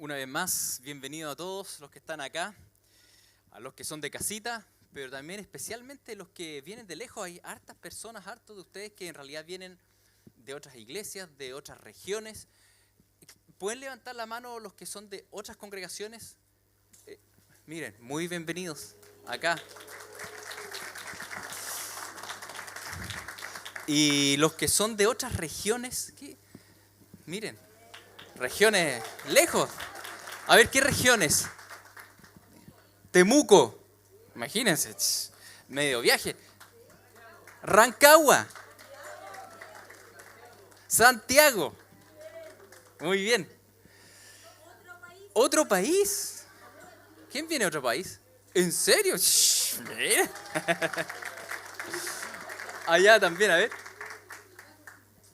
Una vez más, bienvenido a todos los que están acá, a los que son de casita, pero también especialmente los que vienen de lejos. Hay hartas personas, hartos de ustedes que en realidad vienen de otras iglesias, de otras regiones. ¿Pueden levantar la mano los que son de otras congregaciones? Miren, muy bienvenidos acá. Y los que son de otras regiones, ¿qué? Miren, regiones lejos. A ver, ¿qué regiones? Temuco, imagínense, medio viaje. Rancagua, Santiago, muy bien. ¿Otro país? ¿Quién viene de otro país? ¿En serio? Mira. Allá también, a ver.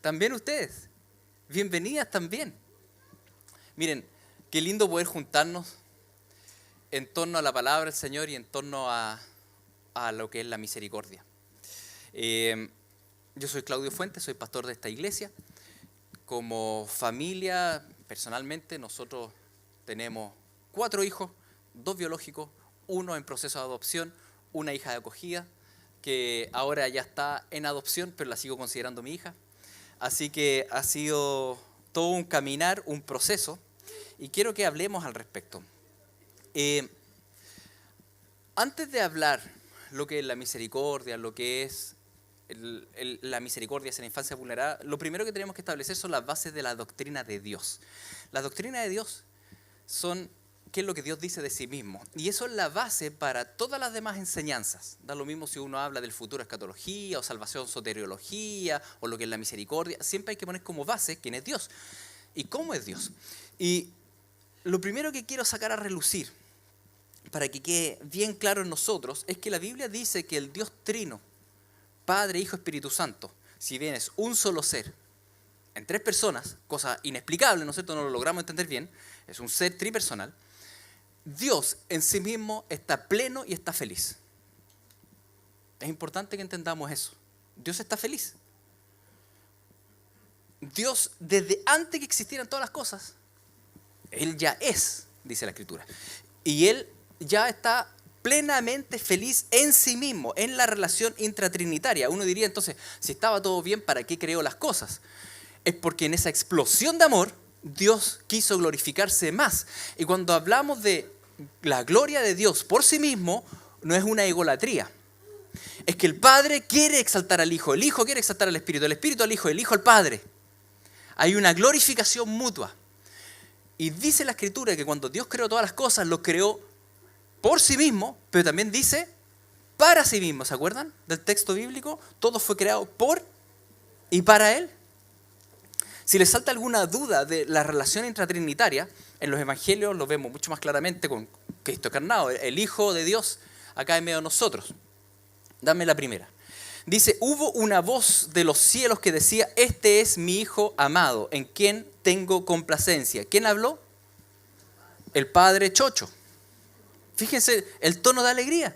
También ustedes, bienvenidas también. Miren, qué lindo poder juntarnos en torno a la palabra del Señor y en torno a lo que es la misericordia. Yo soy Claudio Fuentes, soy pastor de esta iglesia. Como familia, personalmente, nosotros tenemos 4 hijos, 2 biológicos, 1 en proceso de adopción, una hija de acogida, que ahora ya está en adopción, pero la sigo considerando mi hija. Así que ha sido todo un caminar, un proceso, y quiero que hablemos al respecto. Antes de hablar lo que es la misericordia, lo que es la misericordia hacia la infancia vulnerada, lo primero que tenemos que establecer son las bases de la doctrina de Dios. Las doctrinas de Dios son qué es lo que Dios dice de sí mismo. Y eso es la base para todas las demás enseñanzas. Da lo mismo si uno habla del futuro escatología o salvación soteriología o lo que es la misericordia. Siempre hay que poner como base quién es Dios y cómo es Dios. Y lo primero que quiero sacar a relucir, para que quede bien claro en nosotros, es que la Biblia dice que el Dios trino, Padre, Hijo, Espíritu Santo, si bien es un solo ser, en 3 personas, cosa inexplicable, ¿no es cierto? No lo logramos entender bien, es un ser tripersonal. Dios en sí mismo está pleno y está feliz. Es importante que entendamos eso. Dios está feliz. Dios, desde antes que existieran todas las cosas, Él ya es, dice la Escritura. Y Él ya está plenamente feliz en sí mismo, en la relación intratrinitaria. Uno diría entonces, si estaba todo bien, ¿para qué creó las cosas? Es porque en esa explosión de amor, Dios quiso glorificarse más. Y cuando hablamos de la gloria de Dios por sí mismo, no es una egolatría. Es que el Padre quiere exaltar al Hijo, el Hijo quiere exaltar al Espíritu, el Espíritu al Hijo, el Hijo al Padre. Hay una glorificación mutua. Y dice la Escritura que cuando Dios creó todas las cosas, lo creó por sí mismo, pero también dice para sí mismo. ¿Se acuerdan del texto bíblico? Todo fue creado por y para Él. Si les salta alguna duda de la relación intratrinitaria, en los evangelios lo vemos mucho más claramente con Cristo encarnado, el Hijo de Dios acá en medio de nosotros. Dame la primera. Dice, hubo una voz de los cielos que decía, este es mi Hijo amado, en quien tengo complacencia. ¿Quién habló? El Padre Chocho. Fíjense el tono de alegría.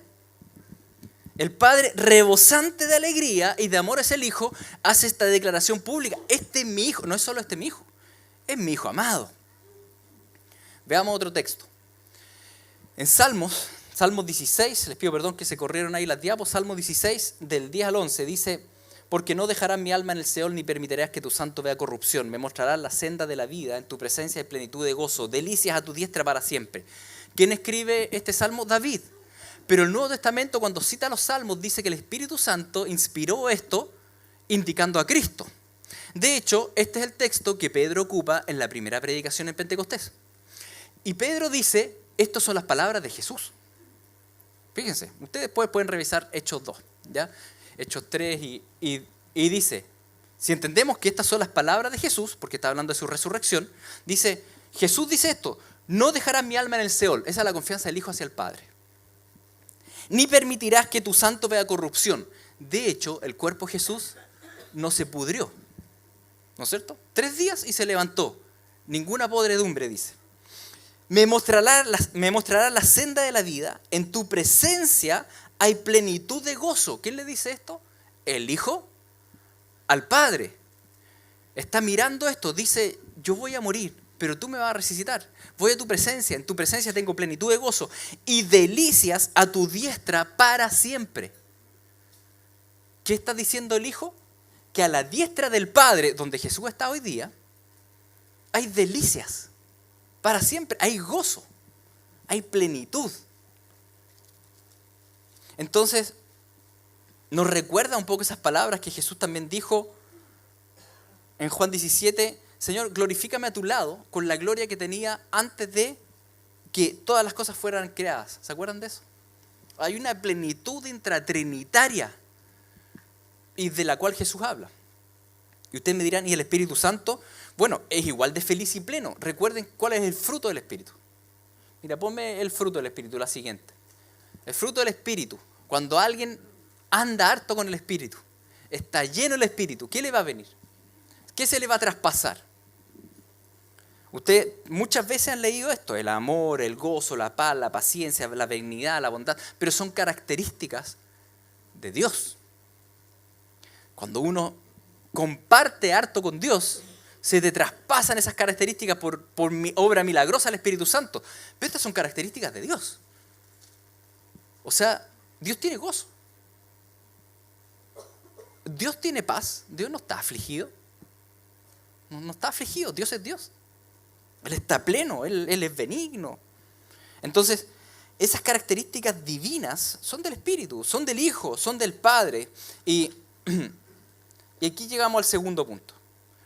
El Padre, rebosante de alegría y de amor hacia el Hijo, hace esta declaración pública. Este es mi Hijo, no es solo este mi Hijo, es mi Hijo amado. Veamos otro texto. En Salmos 16, les pido perdón que se corrieron ahí las diapos, Salmo 16, del 10 al 11, dice, porque no dejarás mi alma en el Seol, ni permitirás que tu santo vea corrupción. Me mostrarás la senda de la vida, en tu presencia hay plenitud de gozo, delicias a tu diestra para siempre. ¿Quién escribe este salmo? David. Pero el Nuevo Testamento, cuando cita los salmos, dice que el Espíritu Santo inspiró esto, indicando a Cristo. De hecho, este es el texto que Pedro ocupa en la primera predicación en Pentecostés. Y Pedro dice, estas son las palabras de Jesús. Fíjense, ustedes después pueden revisar Hechos 2, ¿ya? Hechos 3 y dice, si entendemos que estas son las palabras de Jesús, porque está hablando de su resurrección, dice, Jesús dice esto, no dejarás mi alma en el Seol, esa es la confianza del Hijo hacia el Padre, ni permitirás que tu santo vea corrupción. De hecho, el cuerpo de Jesús no se pudrió, ¿no es cierto? 3 días y se levantó, ninguna podredumbre, dice. Me mostrará la senda de la vida, en tu presencia hay plenitud de gozo. ¿Quién le dice esto? El Hijo al Padre. Está mirando esto, dice, yo voy a morir, pero tú me vas a resucitar. Voy a tu presencia, en tu presencia tengo plenitud de gozo y delicias a tu diestra para siempre. ¿Qué está diciendo el Hijo? Que a la diestra del Padre, donde Jesús está hoy día, hay delicias para siempre, hay gozo, hay plenitud. Entonces, nos recuerda un poco esas palabras que Jesús también dijo en Juan 17, Señor, glorifícame a tu lado con la gloria que tenía antes de que todas las cosas fueran creadas. ¿Se acuerdan de eso? Hay una plenitud intratrinitaria y de la cual Jesús habla. Y ustedes me dirán, ¿y el Espíritu Santo? Bueno, es igual de feliz y pleno. Recuerden cuál es el fruto del Espíritu. Mira, ponme el fruto del Espíritu, la siguiente. El fruto del Espíritu, cuando alguien anda harto con el Espíritu, está lleno del Espíritu, ¿qué le va a venir? ¿Qué se le va a traspasar? Ustedes muchas veces han leído esto, el amor, el gozo, la paz, la paciencia, la benignidad, la bondad, pero son características de Dios. Cuando uno comparte harto con Dios, se te traspasan esas características por obra milagrosa del Espíritu Santo. Pero estas son características de Dios. O sea, Dios tiene gozo. Dios tiene paz. Dios no está afligido. No está afligido. Dios es Dios. Él está pleno. Él es benigno. Entonces, esas características divinas son del Espíritu, son del Hijo, son del Padre. Y aquí llegamos al segundo punto.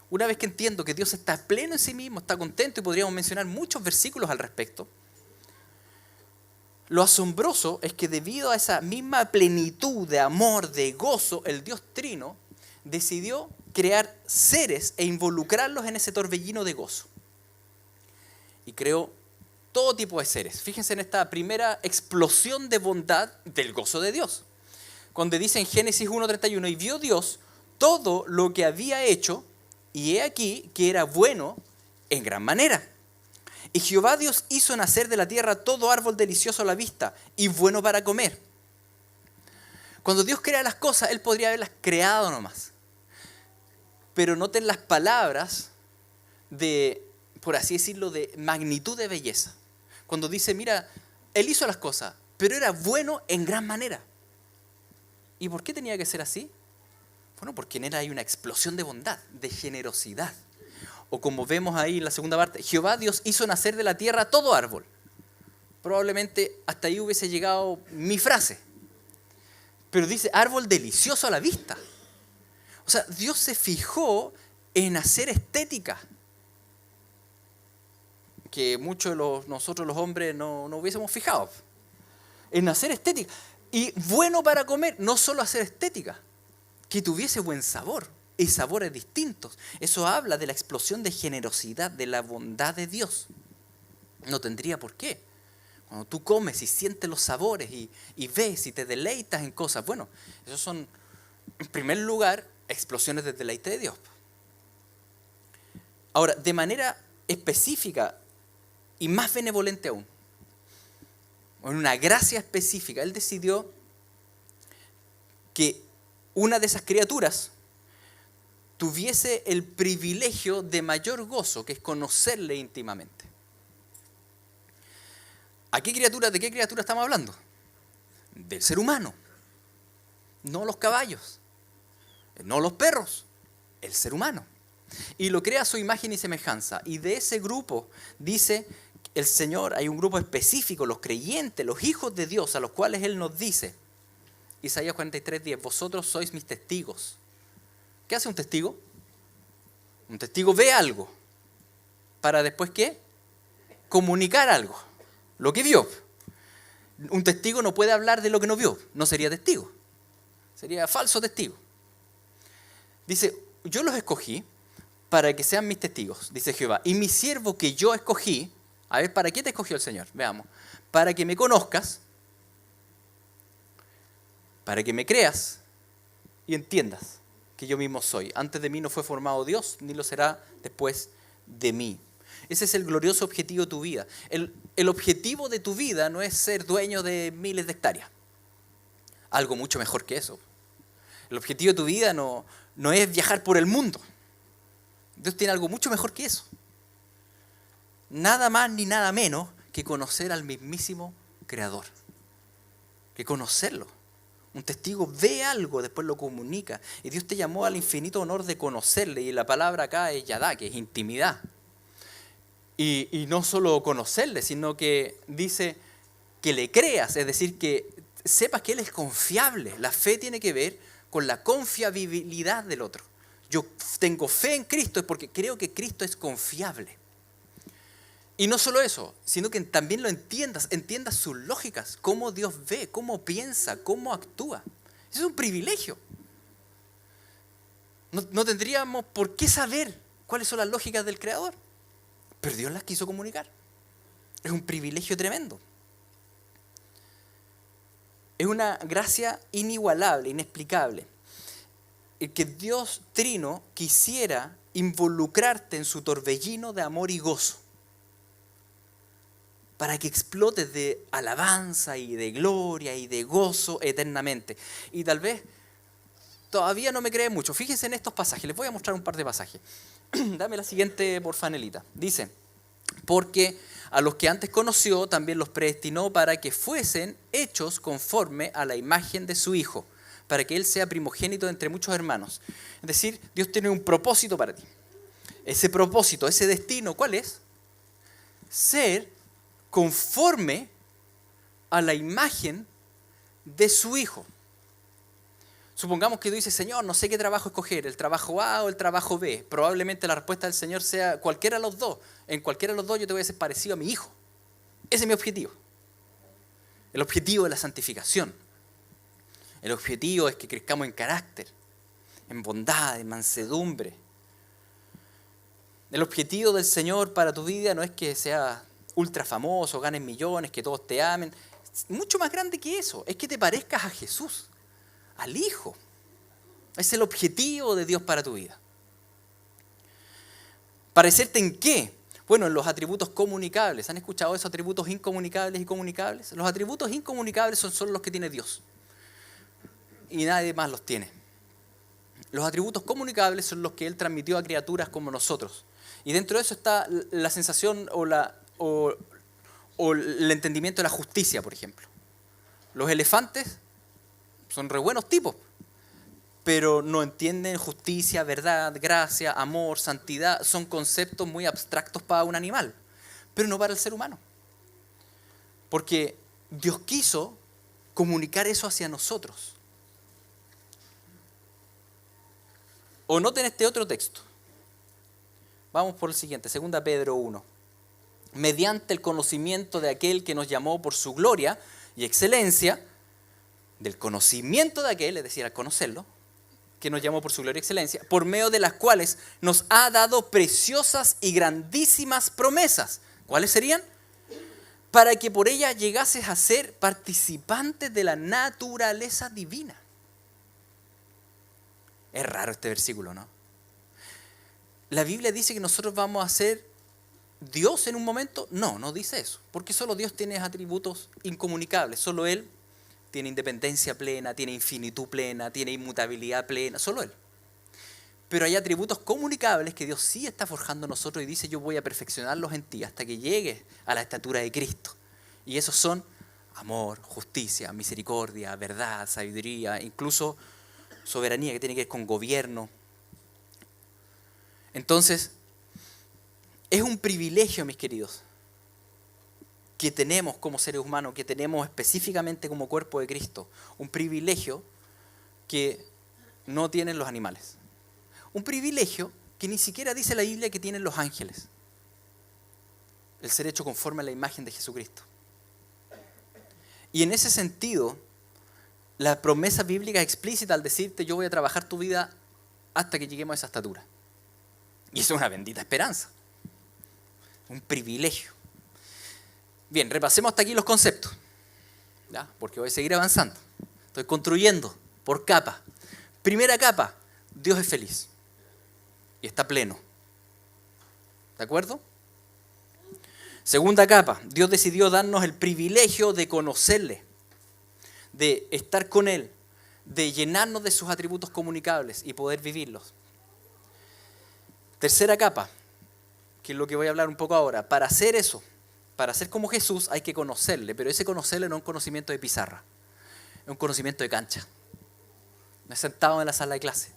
Una vez que entiendo que Dios está pleno en sí mismo, está contento, y podríamos mencionar muchos versículos al respecto, lo asombroso es que debido a esa misma plenitud de amor, de gozo, el Dios Trino decidió crear seres e involucrarlos en ese torbellino de gozo. Y creó todo tipo de seres. Fíjense en esta primera explosión de bondad del gozo de Dios. Cuando dice en Génesis 1:31, y vio Dios todo lo que había hecho, y he aquí que era bueno en gran manera. Y Jehová Dios hizo nacer de la tierra todo árbol delicioso a la vista y bueno para comer. Cuando Dios crea las cosas, Él podría haberlas creado nomás. Pero noten las palabras de, por así decirlo, de magnitud de belleza. Cuando dice, mira, Él hizo las cosas, pero era bueno en gran manera. ¿Y por qué tenía que ser así? Bueno, porque en Él hay una explosión de bondad, de generosidad. O como vemos ahí en la segunda parte, Jehová Dios hizo nacer de la tierra todo árbol. Probablemente hasta ahí hubiese llegado mi frase. Pero dice árbol delicioso a la vista. O sea, Dios se fijó en hacer estética. Que muchos de nosotros los hombres no hubiésemos fijado. En hacer estética. Y bueno para comer, no solo hacer estética. Que tuviese buen sabor y sabores distintos. Eso habla de la explosión de generosidad, de la bondad de Dios. No tendría por qué. Cuando tú comes y sientes los sabores y ves y te deleitas en cosas, bueno, esos son, en primer lugar, explosiones de deleite de Dios. Ahora, de manera específica y más benevolente aún, en una gracia específica, Él decidió que una de esas criaturas tuviese el privilegio de mayor gozo, que es conocerle íntimamente. ¿De qué criatura estamos hablando? Del ser humano. No los caballos, no los perros, el ser humano. Y lo crea a su imagen y semejanza. Y de ese grupo, dice el Señor, hay un grupo específico, los creyentes, los hijos de Dios, a los cuales Él nos dice, Isaías 43:10, vosotros sois mis testigos. ¿Qué hace un testigo? Un testigo ve algo para después, ¿qué? Comunicar algo, lo que vio. Un testigo no puede hablar de lo que no vio, no sería testigo, sería falso testigo. Dice, yo los escogí para que sean mis testigos, dice Jehová, y mi siervo que yo escogí, a ver, ¿para qué te escogió el Señor? Veamos, para que me conozcas, para que me creas y entiendas que yo mismo soy. Antes de mí no fue formado Dios, ni lo será después de mí. Ese es el glorioso objetivo de tu vida. El objetivo de tu vida no es ser dueño de miles de hectáreas. Algo mucho mejor que eso. El objetivo de tu vida no es viajar por el mundo. Dios tiene algo mucho mejor que eso. nada más ni nada menos que conocer al mismísimo Creador. Que conocerlo. Un testigo ve algo, después lo comunica. Y Dios te llamó al infinito honor de conocerle. Y la palabra acá es yadá, que es intimidad. Y no solo conocerle, sino que dice que le creas, es decir, que sepas que Él es confiable. La fe tiene que ver con la confiabilidad del otro. Yo tengo fe en Cristo es porque creo que Cristo es confiable. Y no solo eso, sino que también lo entiendas sus lógicas, cómo Dios ve, cómo piensa, cómo actúa. Eso es un privilegio. No tendríamos por qué saber cuáles son las lógicas del Creador, pero Dios las quiso comunicar. Es un privilegio tremendo. Es una gracia inigualable, inexplicable. El que Dios Trino quisiera involucrarte en su torbellino de amor y gozo, para que explotes de alabanza y de gloria y de gozo eternamente. Y tal vez todavía no me creen mucho. Fíjense en estos pasajes, les voy a mostrar un par de pasajes. Dame la siguiente, porfa, Nelita. Dice, porque a los que antes conoció también los predestinó para que fuesen hechos conforme a la imagen de su Hijo, para que Él sea primogénito entre muchos hermanos. Es decir, Dios tiene un propósito para ti. Ese propósito, ese destino, ¿cuál es? Ser conforme a la imagen de su Hijo. Supongamos que tú dices, Señor, no sé qué trabajo escoger, el trabajo A o el trabajo B. Probablemente la respuesta del Señor sea cualquiera de los dos. En cualquiera de los dos yo te voy a hacer parecido a mi Hijo. Ese es mi objetivo. El objetivo es la santificación. El objetivo es que crezcamos en carácter, en bondad, en mansedumbre. El objetivo del Señor para tu vida no es que seas ultra famoso, ganes millones, que todos te amen. Es mucho más grande que eso. Es que te parezcas a Jesús, al Hijo. Es el objetivo de Dios para tu vida. ¿Parecerte en qué? Bueno, en los atributos comunicables. ¿Han escuchado esos atributos incomunicables y comunicables? Los atributos incomunicables son solo los que tiene Dios. Y nadie más los tiene. Los atributos comunicables son los que Él transmitió a criaturas como nosotros. Y dentro de eso está la sensación o el entendimiento de la justicia, por ejemplo. Los elefantes son re buenos tipos, pero no entienden justicia, verdad, gracia, amor, santidad. Son conceptos muy abstractos para un animal, pero no para el ser humano. Porque Dios quiso comunicar eso hacia nosotros. O noten este otro texto. Vamos por el siguiente, 2 Pedro 1. Mediante el conocimiento de aquel que nos llamó por su gloria y excelencia, del conocimiento de aquel, es decir, al conocerlo, que nos llamó por su gloria y excelencia, por medio de las cuales nos ha dado preciosas y grandísimas promesas. ¿Cuáles serían? Para que por ellas llegases a ser participantes de la naturaleza divina. Es raro este versículo, ¿no? La Biblia dice que nosotros vamos a ser Dios en un momento. No, no dice eso. Porque solo Dios tiene atributos incomunicables. Solo Él tiene independencia plena, tiene infinitud plena, tiene inmutabilidad plena. Solo Él. Pero hay atributos comunicables que Dios sí está forjando en nosotros y dice, yo voy a perfeccionarlos en ti hasta que llegues a la estatura de Cristo. Y esos son amor, justicia, misericordia, verdad, sabiduría, incluso soberanía, que tiene que ver con gobierno. Entonces, es un privilegio, mis queridos, que tenemos como seres humanos, que tenemos específicamente como cuerpo de Cristo, un privilegio que no tienen los animales. Un privilegio que ni siquiera dice la Biblia que tienen los ángeles. El ser hecho conforme a la imagen de Jesucristo. Y en ese sentido, la promesa bíblica es explícita al decirte, yo voy a trabajar tu vida hasta que lleguemos a esa estatura. Y eso es una bendita esperanza. Un privilegio. Bien, repasemos hasta aquí los conceptos. ¿Ya? Porque voy a seguir avanzando. Estoy construyendo por capa. Primera capa, Dios es feliz. Y está pleno. ¿De acuerdo? Segunda capa, Dios decidió darnos el privilegio de conocerle, de estar con Él, de llenarnos de sus atributos comunicables y poder vivirlos. Tercera capa, que es lo que voy a hablar un poco ahora, para hacer eso, para ser como Jesús hay que conocerle, pero ese conocerle no es un conocimiento de pizarra, es un conocimiento de cancha. No es sentado en la sala de clase.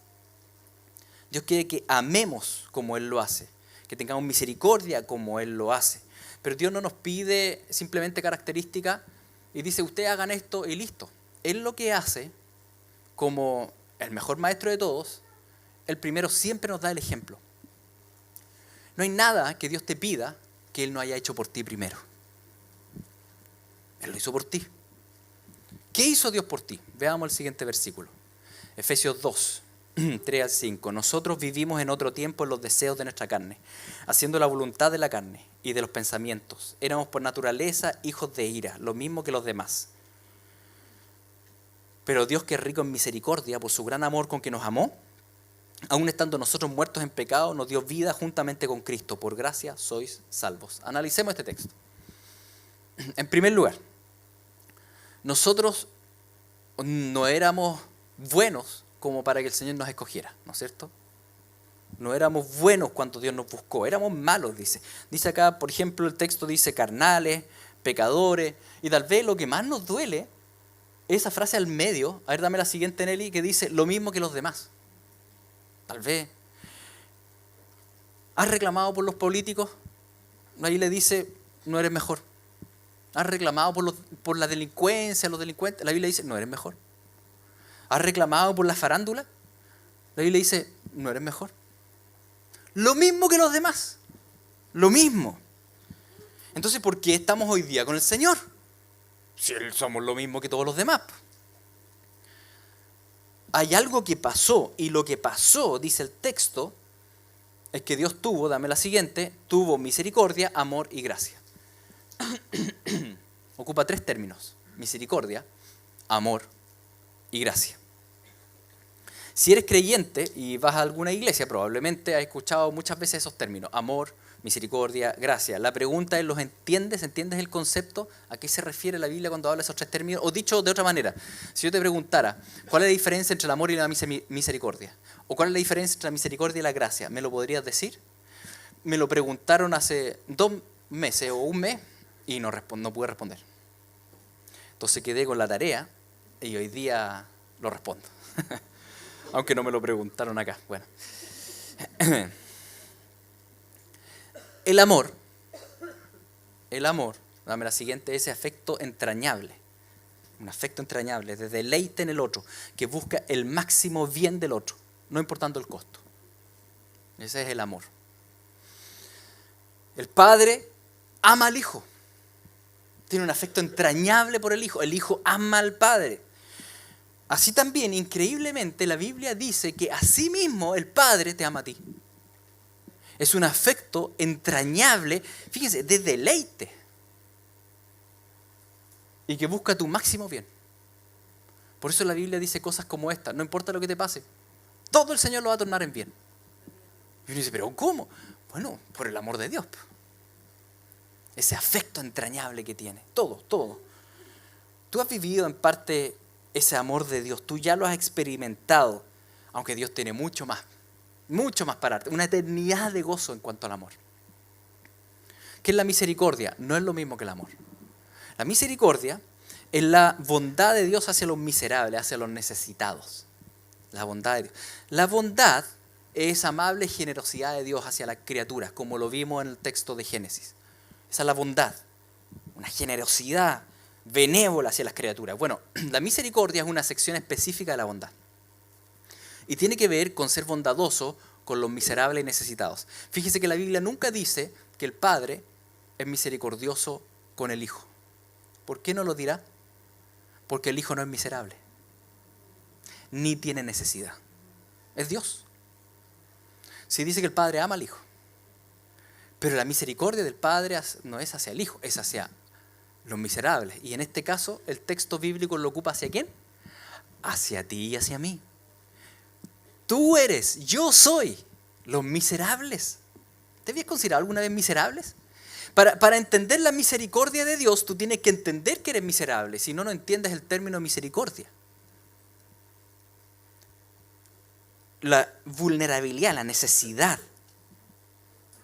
Dios quiere que amemos como Él lo hace, que tengamos misericordia como Él lo hace. Pero Dios no nos pide simplemente características y dice, ustedes hagan esto y listo. Él lo que hace, como el mejor maestro de todos, el primero siempre nos da el ejemplo. No hay nada que Dios te pida que Él no haya hecho por ti primero. Él lo hizo por ti. ¿Qué hizo Dios por ti? Veamos el siguiente versículo. Efesios 2, 3 al 5. Nosotros vivimos en otro tiempo en los deseos de nuestra carne, haciendo la voluntad de la carne y de los pensamientos. Éramos por naturaleza hijos de ira, lo mismo que los demás. Pero Dios, que es rico en misericordia, por su gran amor con que nos amó, aun estando nosotros muertos en pecado, nos dio vida juntamente con Cristo. Por gracia sois salvos. Analicemos este texto. En primer lugar, nosotros no éramos buenos como para que el Señor nos escogiera, ¿no es cierto? No éramos buenos cuando Dios nos buscó, éramos malos, dice. Dice acá, por ejemplo, el texto dice carnales, pecadores, y tal vez lo que más nos duele es esa frase al medio, a ver, dame la siguiente, Nelly, que dice lo mismo que los demás. Tal vez. ¿Has reclamado por los políticos? Ahí le dice, no eres mejor. ¿Has reclamado por la delincuencia, los delincuentes? La Biblia dice, no eres mejor. ¿Has reclamado por la farándula? La Biblia dice, no eres mejor. Lo mismo que los demás. Lo mismo. Entonces, ¿por qué estamos hoy día con el Señor? Si somos lo mismo que todos los demás. Hay algo que pasó, y lo que pasó, dice el texto, es que Dios tuvo, dame la siguiente, tuvo misericordia, amor y gracia. Ocupa 3 términos: misericordia, amor y gracia. Si eres creyente y vas a alguna iglesia, probablemente has escuchado muchas veces esos términos: amor, misericordia, gracia. La pregunta es, ¿los entiendes? ¿Entiendes el concepto? ¿A qué se refiere la Biblia cuando habla de esos 3 términos? O dicho de otra manera, si yo te preguntara, ¿cuál es la diferencia entre el amor y la misericordia? ¿O cuál es la diferencia entre la misericordia y la gracia? ¿Me lo podrías decir? Me lo preguntaron hace 2 meses o 1 mes y no pude responder. Entonces quedé con la tarea y hoy día lo respondo. Aunque no me lo preguntaron acá. Bueno. El amor, dame la siguiente, ese afecto entrañable. Un afecto entrañable, de deleite en el otro, que busca el máximo bien del otro, no importando el costo. Ese es el amor. El padre ama al hijo. Tiene un afecto entrañable por el hijo ama al padre. Así también, increíblemente, la Biblia dice que así mismo el Padre te ama a ti. Es un afecto entrañable, fíjense, de deleite. Y que busca tu máximo bien. Por eso la Biblia dice cosas como esta: no importa lo que te pase, todo el Señor lo va a tornar en bien. Y uno dice, ¿pero cómo? Bueno, por el amor de Dios. Ese afecto entrañable que tiene. Todo. Tú has vivido en parte ese amor de Dios, tú ya lo has experimentado, aunque Dios tiene mucho más para darte, una eternidad de gozo en cuanto al amor. ¿Qué es la misericordia? No es lo mismo que el amor. La misericordia es la bondad de Dios hacia los miserables, hacia los necesitados. La bondad de Dios. La bondad es amable generosidad de Dios hacia las criaturas, como lo vimos en el texto de Génesis. Esa es la bondad, una generosidad benévola hacia las criaturas. Bueno, la misericordia es una sección específica de la bondad. Y tiene que ver con ser bondadoso con los miserables y necesitados. Fíjese que la Biblia nunca dice que el Padre es misericordioso con el Hijo. ¿Por qué no lo dirá? Porque el Hijo no es miserable, ni tiene necesidad. Es Dios. Sí dice que el Padre ama al Hijo. Pero la misericordia del Padre no es hacia el Hijo, es hacia los miserables. Y en este caso, el texto bíblico lo ocupa ¿hacia quién? Hacia ti y hacia mí. Tú eres, yo soy los miserables. ¿Te habías considerado alguna vez miserables? Para entender la misericordia de Dios, tú tienes que entender que eres miserable. Si no, no entiendes el término misericordia. La vulnerabilidad, la necesidad.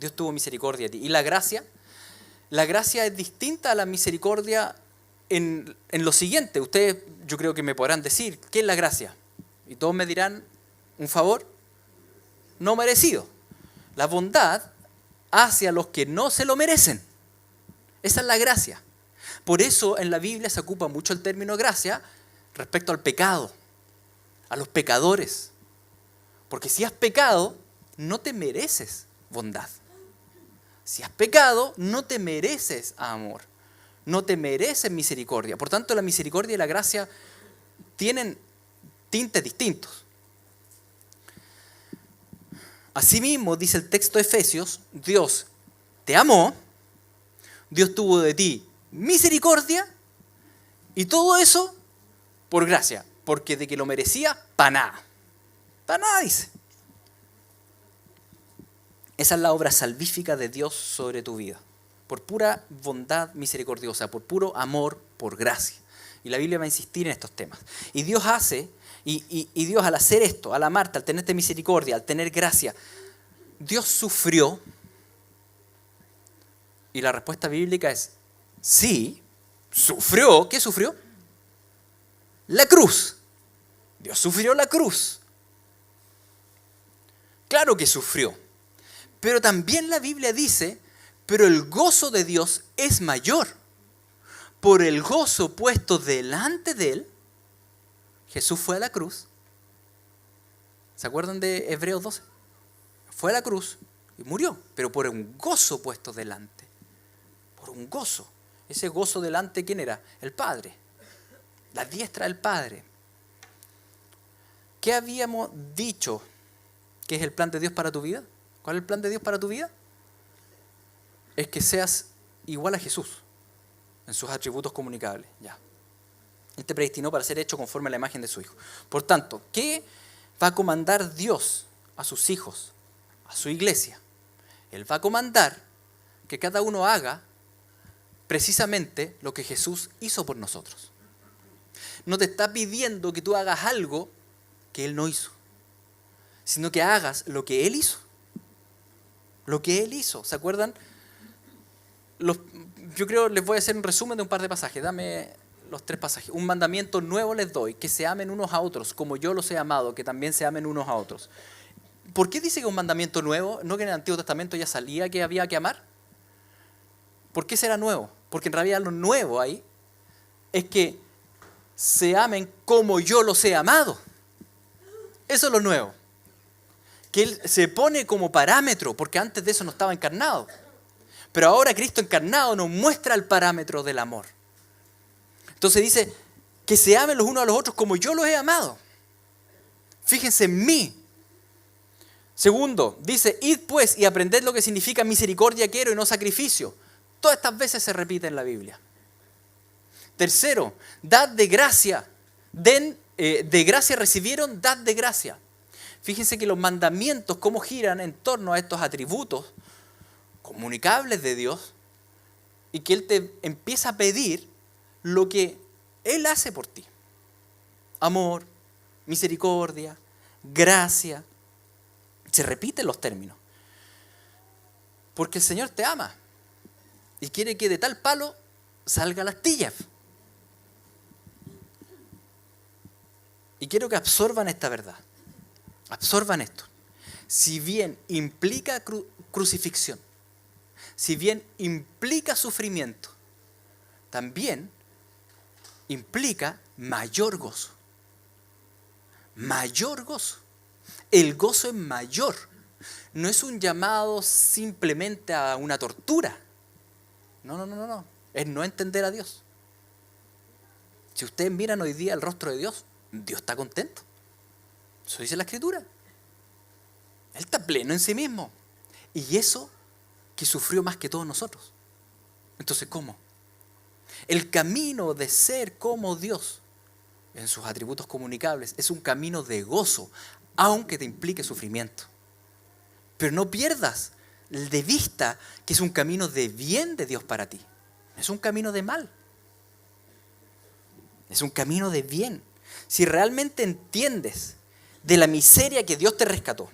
Dios tuvo misericordia de ti. ¿Y la gracia? La gracia es distinta a la misericordia en lo siguiente. Ustedes, yo creo que me podrán decir, ¿qué es la gracia? Y todos me dirán, un favor no merecido. La bondad hacia los que no se lo merecen. Esa es la gracia. Por eso en la Biblia se ocupa mucho el término gracia respecto al pecado, a los pecadores. Porque si has pecado, no te mereces bondad. Si has pecado, no te mereces amor. No te mereces misericordia. Por tanto, la misericordia y la gracia tienen tintes distintos. Asimismo, dice el texto de Efesios, Dios te amó, Dios tuvo de ti misericordia y todo eso por gracia, porque de que lo merecía, para nada. Para nada, dice. Esa es la obra salvífica de Dios sobre tu vida, por pura bondad misericordiosa, por puro amor, por gracia. Y la Biblia va a insistir en estos temas. Y Dios hace, y Dios al hacer esto, al amarte, al tenerte misericordia, al tener gracia, Dios sufrió. Y la respuesta bíblica es, sí, sufrió. ¿Qué sufrió? La cruz. Dios sufrió la cruz. Claro que sufrió. Pero también la Biblia dice, pero el gozo de Dios es mayor. Por el gozo puesto delante de él, Jesús fue a la cruz. ¿Se acuerdan de Hebreos 12? Fue a la cruz y murió, pero por un gozo puesto delante. Por un gozo. Ese gozo delante, ¿quién era? El Padre. La diestra del Padre. ¿Qué habíamos dicho que es el plan de Dios para tu vida? ¿Cuál es el plan de Dios para tu vida? Es que seas igual a Jesús en sus atributos comunicables. Ya. Él te predestinó para ser hecho conforme a la imagen de su Hijo. Por tanto, ¿qué va a comandar Dios a sus hijos, a su iglesia? Él va a comandar que cada uno haga precisamente lo que Jesús hizo por nosotros. No te está pidiendo que tú hagas algo que Él no hizo, sino que hagas lo que Él hizo. Lo que Él hizo. ¿Se acuerdan? Yo creo les voy a hacer un resumen de un par de pasajes. Dame los 3 pasajes. Un mandamiento nuevo les doy, que se amen unos a otros, como yo los he amado, que también se amen unos a otros. ¿Por qué dice que un mandamiento nuevo? ¿No que en el Antiguo Testamento ya salía que había que amar? ¿Por qué será nuevo? Porque en realidad lo nuevo ahí es que se amen como yo los he amado. Eso es lo nuevo. Que Él se pone como parámetro, porque antes de eso no estaba encarnado. Pero ahora Cristo encarnado nos muestra el parámetro del amor. Entonces dice que se amen los unos a los otros como yo los he amado. Fíjense en mí. Segundo, dice, id pues y aprended lo que significa misericordia quiero y no sacrificio. Todas estas veces se repite en la Biblia. Tercero, dad de gracia. De gracia recibieron, dad de gracia. Fíjense que los mandamientos, cómo giran en torno a estos atributos comunicables de Dios, y que Él te empieza a pedir lo que Él hace por ti. Amor, misericordia, gracia. Se repiten los términos. Porque el Señor te ama y quiere que de tal palo salga la astilla. Y quiero que absorban esta verdad. Absorban esto. Si bien implica crucifixión, si bien implica sufrimiento, también implica mayor gozo. Mayor gozo. El gozo es mayor. No es un llamado simplemente a una tortura. No. Es no entender a Dios. Si ustedes miran hoy día el rostro de Dios, Dios está contento. Eso dice la Escritura. Él está pleno en sí mismo. Y eso que sufrió más que todos nosotros. Entonces, ¿cómo? El camino de ser como Dios en sus atributos comunicables es un camino de gozo, aunque te implique sufrimiento. Pero no pierdas de vista que es un camino de bien de Dios para ti. No es un camino de mal. Es un camino de bien. Si realmente entiendes de la miseria que Dios te rescató,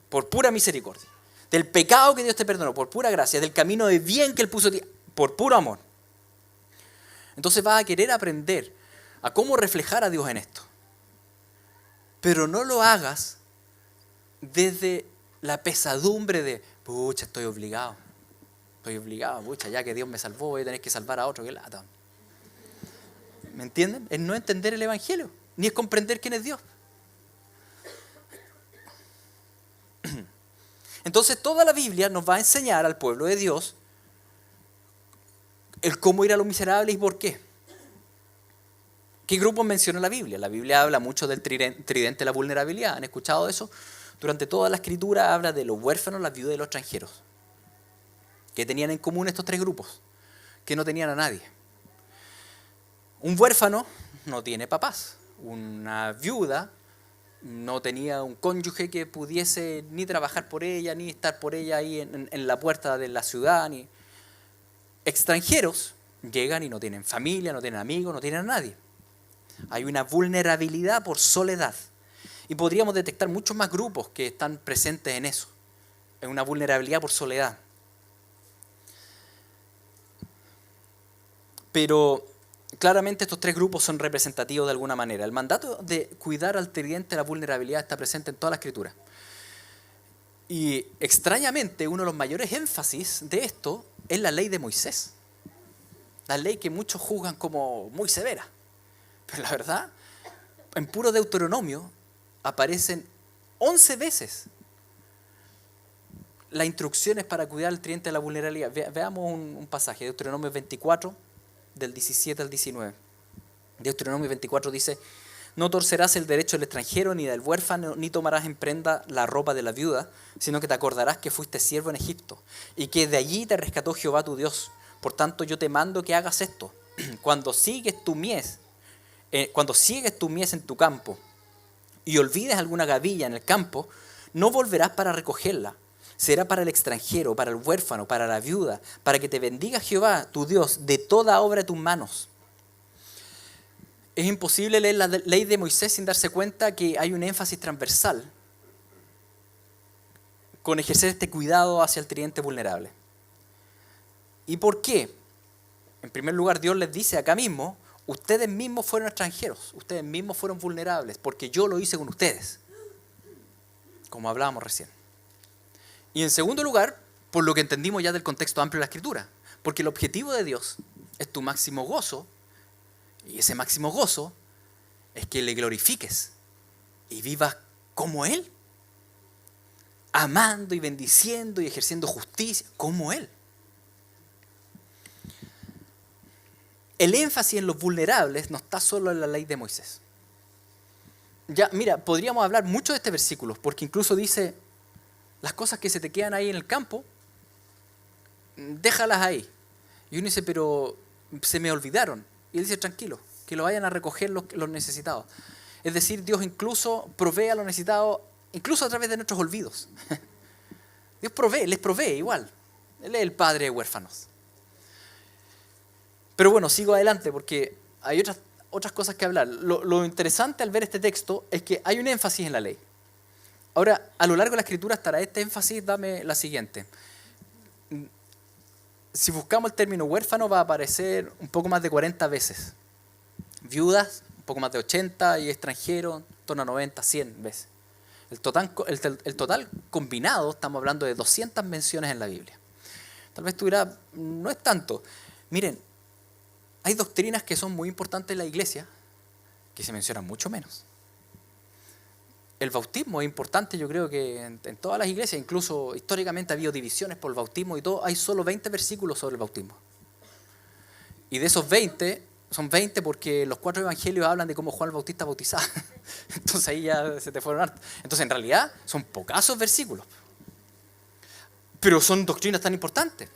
por pura misericordia, del pecado que Dios te perdonó, por pura gracia, del camino de bien que Él puso en ti, por puro amor. Entonces vas a querer aprender a cómo reflejar a Dios en esto. Pero no lo hagas desde la pesadumbre de, pucha, estoy obligado, pucha, ya que Dios me salvó, voy a tener que salvar a otro, que lata. ¿Me entienden? Es no entender el Evangelio, ni es comprender quién es Dios. Entonces toda la Biblia nos va a enseñar al pueblo de Dios el cómo ir a los miserables y por qué. ¿Qué grupos menciona la Biblia? La Biblia habla mucho del tridente de la vulnerabilidad. ¿Han escuchado eso? Durante toda la Escritura habla de los huérfanos, las viudas y los extranjeros. ¿Qué tenían en común estos tres grupos? Que no tenían a nadie. Un huérfano no tiene papás. Una viuda no tenía un cónyuge que pudiese ni trabajar por ella, ni estar por ella ahí en la puerta de la ciudad. Ni... Extranjeros llegan y no tienen familia, no tienen amigos, no tienen a nadie. Hay una vulnerabilidad por soledad. Y podríamos detectar muchos más grupos que están presentes en eso. En una vulnerabilidad por soledad. Pero claramente estos tres grupos son representativos de alguna manera. El mandato de cuidar al tridente de la vulnerabilidad está presente en toda la Escritura. Y extrañamente uno de los mayores énfasis de esto es la ley de Moisés. La ley que muchos juzgan como muy severa. Pero la verdad, en puro Deuteronomio aparecen 11 veces las instrucciones para cuidar al tridente de la vulnerabilidad. Veamos un pasaje, Deuteronomio 24, del 17 al 19. Deuteronomio 24 dice: no torcerás el derecho del extranjero, ni del huérfano, ni tomarás en prenda la ropa de la viuda, sino que te acordarás que fuiste siervo en Egipto, y que de allí te rescató Jehová tu Dios. Por tanto, yo te mando que hagas esto. Cuando sigues tu mies en tu campo, y olvides alguna gavilla en el campo, no volverás para recogerla. Será para el extranjero, para el huérfano, para la viuda, para que te bendiga Jehová, tu Dios, de toda obra de tus manos. Es imposible leer la ley de Moisés sin darse cuenta que hay un énfasis transversal con ejercer este cuidado hacia el tridente vulnerable. ¿Y por qué? En primer lugar, Dios les dice acá mismo: ustedes mismos fueron extranjeros, ustedes mismos fueron vulnerables, porque yo lo hice con ustedes, como hablábamos recién. Y en segundo lugar, por lo que entendimos ya del contexto amplio de la Escritura, porque el objetivo de Dios es tu máximo gozo, y ese máximo gozo es que le glorifiques y vivas como Él, amando y bendiciendo y ejerciendo justicia como Él. El énfasis en los vulnerables no está solo en la ley de Moisés. Ya, mira, podríamos hablar mucho de este versículo, porque incluso dice: las cosas que se te quedan ahí en el campo, déjalas ahí. Y uno dice: pero se me olvidaron. Y él dice: tranquilo, que lo vayan a recoger los necesitados. Es decir, Dios incluso provee a los necesitados, incluso a través de nuestros olvidos. Dios les provee igual. Él es el padre de huérfanos. Pero bueno, sigo adelante porque hay otras cosas que hablar. Lo interesante al ver este texto es que hay un énfasis en la ley. Ahora, a lo largo de la Escritura estará este énfasis, dame la siguiente. Si buscamos el término huérfano, va a aparecer un poco más de 40 veces. Viudas, un poco más de 80, y extranjeros, en torno a 90, 100 veces. El total combinado, estamos hablando de 200 menciones en la Biblia. Tal vez tú dirás: no es tanto. Miren, hay doctrinas que son muy importantes en la iglesia que se mencionan mucho menos. El bautismo es importante, yo creo que en todas las iglesias, incluso históricamente ha habido divisiones por el bautismo y todo. Hay solo 20 versículos sobre el bautismo. Y de esos 20, son 20 porque los 4 evangelios hablan de cómo Juan el Bautista bautizaba. Entonces ahí ya se te fueron hartos. Entonces en realidad son pocazos versículos. Pero son doctrinas tan importantes.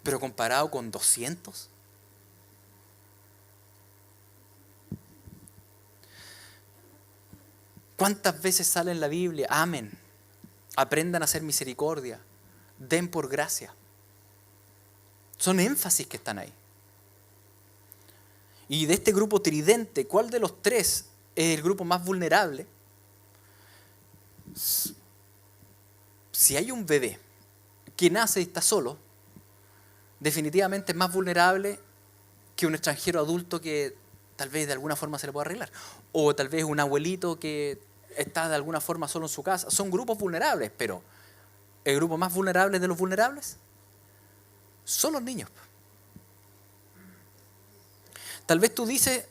Pero comparado con 200... ¿Cuántas veces sale en la Biblia? Amen. Aprendan a hacer misericordia. Den por gracia. Son énfasis que están ahí. Y de este grupo tridente, ¿cuál de los tres es el grupo más vulnerable? si hay un bebé que nace y está solo, definitivamente es más vulnerable que un extranjero adulto que tal vez de alguna forma se le pueda arreglar. O tal vez un abuelito que está de alguna forma solo en su casa. Son grupos vulnerables, pero el grupo más vulnerable de los vulnerables son los niños. Tal vez tú dices,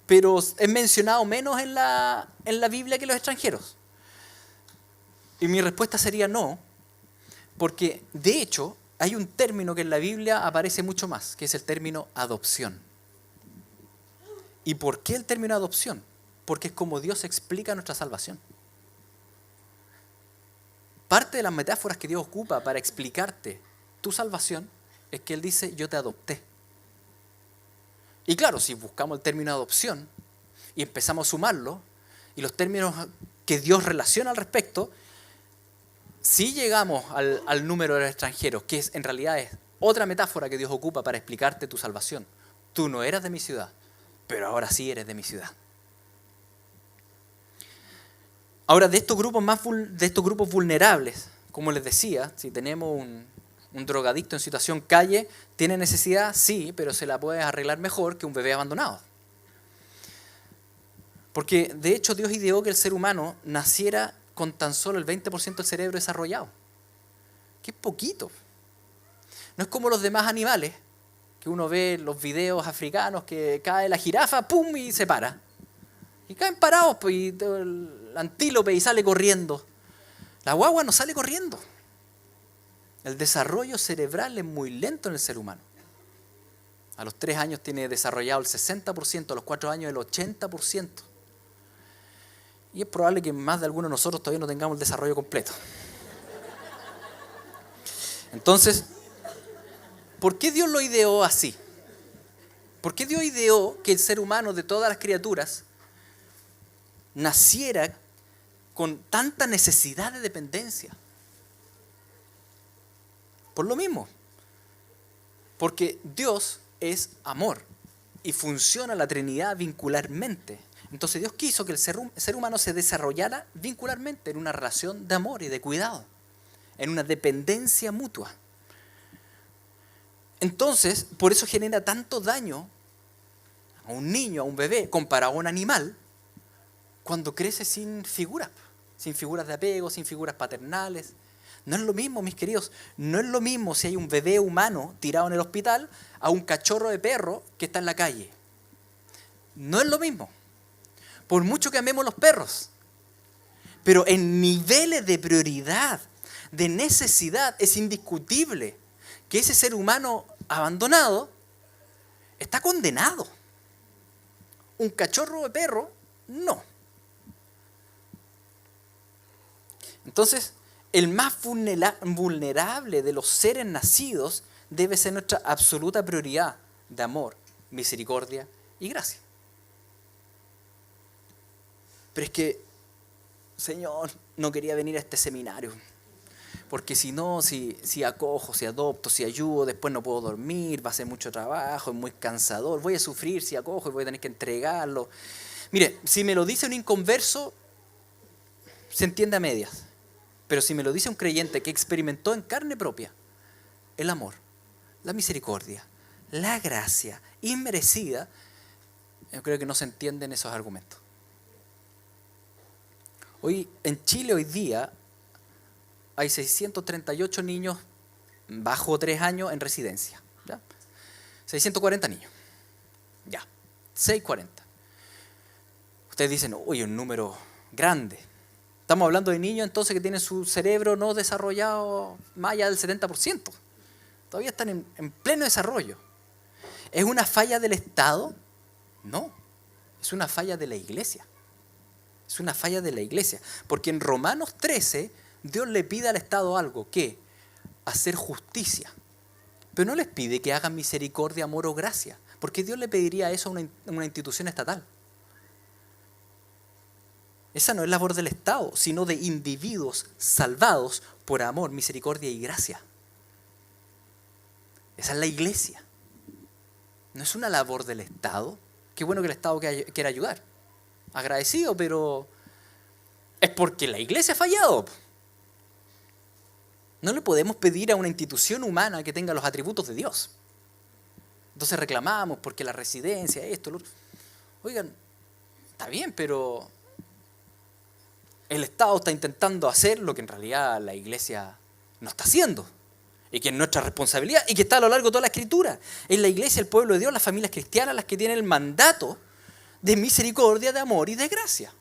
pero es mencionado menos en la Biblia que los extranjeros. Y mi respuesta sería no, porque de hecho hay un término que en la Biblia aparece mucho más, que es el término adopción. ¿Y por qué el término adopción? Porque es como Dios explica nuestra salvación. Parte de las metáforas que Dios ocupa para explicarte tu salvación es que Él dice, yo te adopté. Y claro, si buscamos el término adopción y empezamos a sumarlo, y los términos que Dios relaciona al respecto, si llegamos al número de los extranjeros, que en realidad es otra metáfora que Dios ocupa para explicarte tu salvación. Tú no eras de mi ciudad, pero ahora sí eres de mi ciudad. Ahora, de estos grupos vulnerables, como les decía, si tenemos un drogadicto en situación calle, ¿tiene necesidad? Sí, pero se la puede arreglar mejor que un bebé abandonado. Porque de hecho Dios ideó que el ser humano naciera con tan solo el 20% del cerebro desarrollado. Que es poquito. No es como los demás animales, que uno ve en los videos africanos que cae la jirafa, ¡pum!, y se para. Y caen parados, pues, y el antílope y sale corriendo. La guagua no sale corriendo. El desarrollo cerebral es muy lento en el ser humano. A los 3 años tiene desarrollado el 60%, a los 4 años el 80%. Y es probable que más de algunos de nosotros todavía no tengamos el desarrollo completo. Entonces, ¿por qué Dios lo ideó así? ¿Por qué Dios ideó que el ser humano de todas las criaturas naciera con tanta necesidad de dependencia? Por lo mismo. Porque Dios es amor y funciona la Trinidad vincularmente. Entonces Dios quiso que el ser humano se desarrollara vincularmente en una relación de amor y de cuidado, en una dependencia mutua. Entonces, por eso genera tanto daño a un niño, a un bebé, comparado a un animal, cuando crece sin figuras de apego, sin figuras paternales. No es lo mismo, mis queridos, no es lo mismo si hay un bebé humano tirado en el hospital a un cachorro de perro que está en la calle. No es lo mismo. Por mucho que amemos los perros, pero en niveles de prioridad, de necesidad, es indiscutible que ese ser humano abandonado está condenado. Un cachorro de perro, no. Entonces, el más vulnerable de los seres nacidos debe ser nuestra absoluta prioridad de amor, misericordia y gracia. Pero es que, Señor, no quería venir a este seminario, porque si no, si acojo, si adopto, si ayudo, después no puedo dormir, va a ser mucho trabajo, es muy cansador, voy a sufrir si acojo y voy a tener que entregarlo. Mire, si me lo dice un inconverso, se entiende a medias. Pero si me lo dice un creyente que experimentó en carne propia el amor, la misericordia, la gracia inmerecida, yo creo que no se entienden esos argumentos. En Chile hoy día hay 638 niños bajo 3 años en residencia. ¿Ya? 640 niños. Ya, 640. Ustedes dicen, uy, un número grande. Estamos hablando de niños entonces que tienen su cerebro no desarrollado más allá del 70%. Todavía están en pleno desarrollo. ¿Es una falla del Estado? No, es una falla de la Iglesia. Es una falla de la Iglesia. Porque en Romanos 13, Dios le pide al Estado algo, ¿qué? Hacer justicia. Pero no les pide que hagan misericordia, amor o gracia. Porque Dios le pediría eso a una institución estatal. Esa no es labor del Estado, sino de individuos salvados por amor, misericordia y gracia. Esa es la Iglesia. No es una labor del Estado. Qué bueno que el Estado quiera ayudar. Agradecido, pero es porque la Iglesia ha fallado. No le podemos pedir a una institución humana que tenga los atributos de Dios. Entonces reclamamos porque la residencia, esto, lo otro. Oigan, está bien, pero el Estado está intentando hacer lo que en realidad la Iglesia no está haciendo. Y que es nuestra responsabilidad y que está a lo largo de toda la Escritura. Es la Iglesia, el pueblo de Dios, las familias cristianas las que tienen el mandato de misericordia, de amor y de gracia.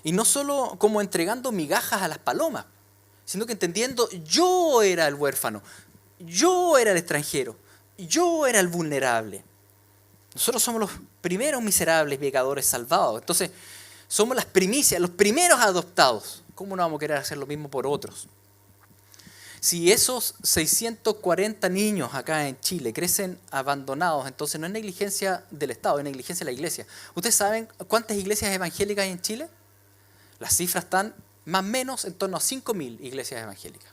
Y no solo como entregando migajas a las palomas, sino que entendiendo, yo era el huérfano, yo era el extranjero, yo era el vulnerable. Nosotros somos los primeros miserables pecadores salvados. Entonces, somos las primicias, los primeros adoptados. ¿Cómo no vamos a querer hacer lo mismo por otros? Si esos 640 niños acá en Chile crecen abandonados, entonces no es negligencia del Estado, es negligencia de la Iglesia. ¿Ustedes saben cuántas iglesias evangélicas hay en Chile? Las cifras están más o menos en torno a 5.000 iglesias evangélicas.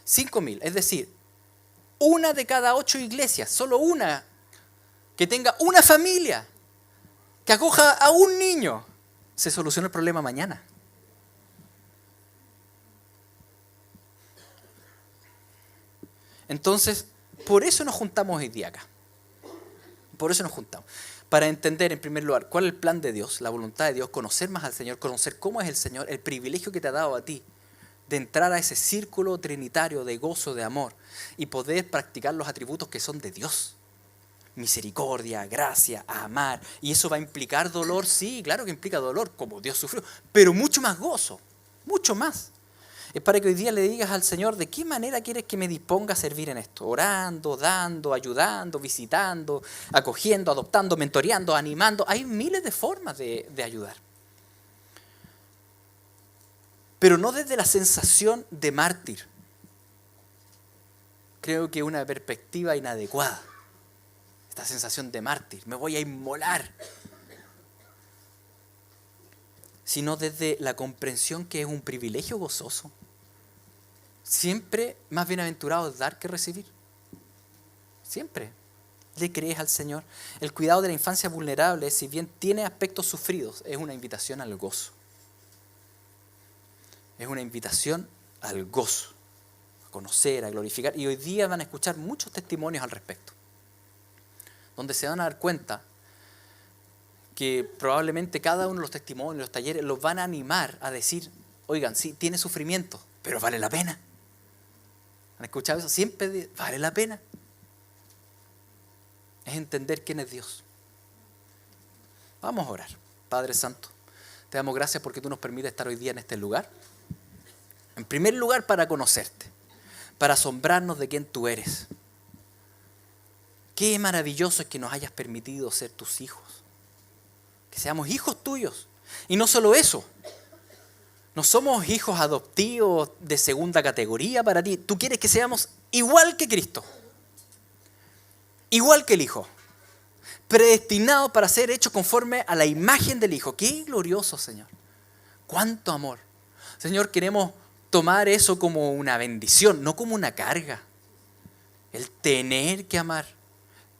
5.000, es decir, una de cada 8 iglesias, solo una que tenga una familia, que acoja a un niño, se soluciona el problema mañana. Entonces, por eso nos juntamos hoy día acá. Por eso nos juntamos. Para entender, en primer lugar, cuál es el plan de Dios, la voluntad de Dios, conocer más al Señor, conocer cómo es el Señor, el privilegio que te ha dado a ti de entrar a ese círculo trinitario de gozo, de amor y poder practicar los atributos que son de Dios. Misericordia, gracia, amar. Y eso va a implicar dolor, sí, claro que implica dolor, como Dios sufrió, pero mucho más gozo, mucho más. Es para que hoy día le digas al Señor de qué manera quieres que me disponga a servir en esto. Orando, dando, ayudando, visitando, acogiendo, adoptando, mentoreando, animando. Hay miles de formas de ayudar. Pero no desde la sensación de mártir. Creo que es una perspectiva inadecuada. Esta sensación de mártir, me voy a inmolar. Sino desde la comprensión que es un privilegio gozoso. Siempre más bienaventurado es dar que recibir. Siempre. Le crees al Señor. El cuidado de la infancia vulnerable, si bien tiene aspectos sufridos, es una invitación al gozo. Es una invitación al gozo, a conocer, a glorificar. Y hoy día van a escuchar muchos testimonios al respecto, donde se van a dar cuenta que probablemente cada uno de los testimonios, los talleres, los van a animar a decir, oigan, sí, tiene sufrimiento, pero vale la pena. ¿Han escuchado eso? Siempre vale la pena. Es entender quién es Dios. Vamos a orar. Padre Santo, te damos gracias porque tú nos permites estar hoy día en este lugar. En primer lugar, para conocerte, para asombrarnos de quién tú eres. Qué maravilloso es que nos hayas permitido ser tus hijos. Que seamos hijos tuyos. Y no solo eso, no somos hijos adoptivos de segunda categoría para ti. Tú quieres que seamos igual que Cristo. Igual que el Hijo. Predestinados para ser hechos conforme a la imagen del Hijo. Qué glorioso, Señor. Cuánto amor. Señor, queremos tomar eso como una bendición, no como una carga. El tener que amar.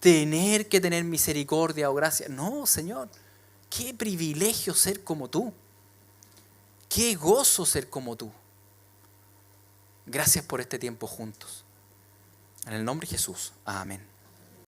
Tener que tener misericordia o gracia. No, Señor. Qué privilegio ser como tú. Qué gozo ser como tú. Gracias por este tiempo juntos. En el nombre de Jesús. Amén.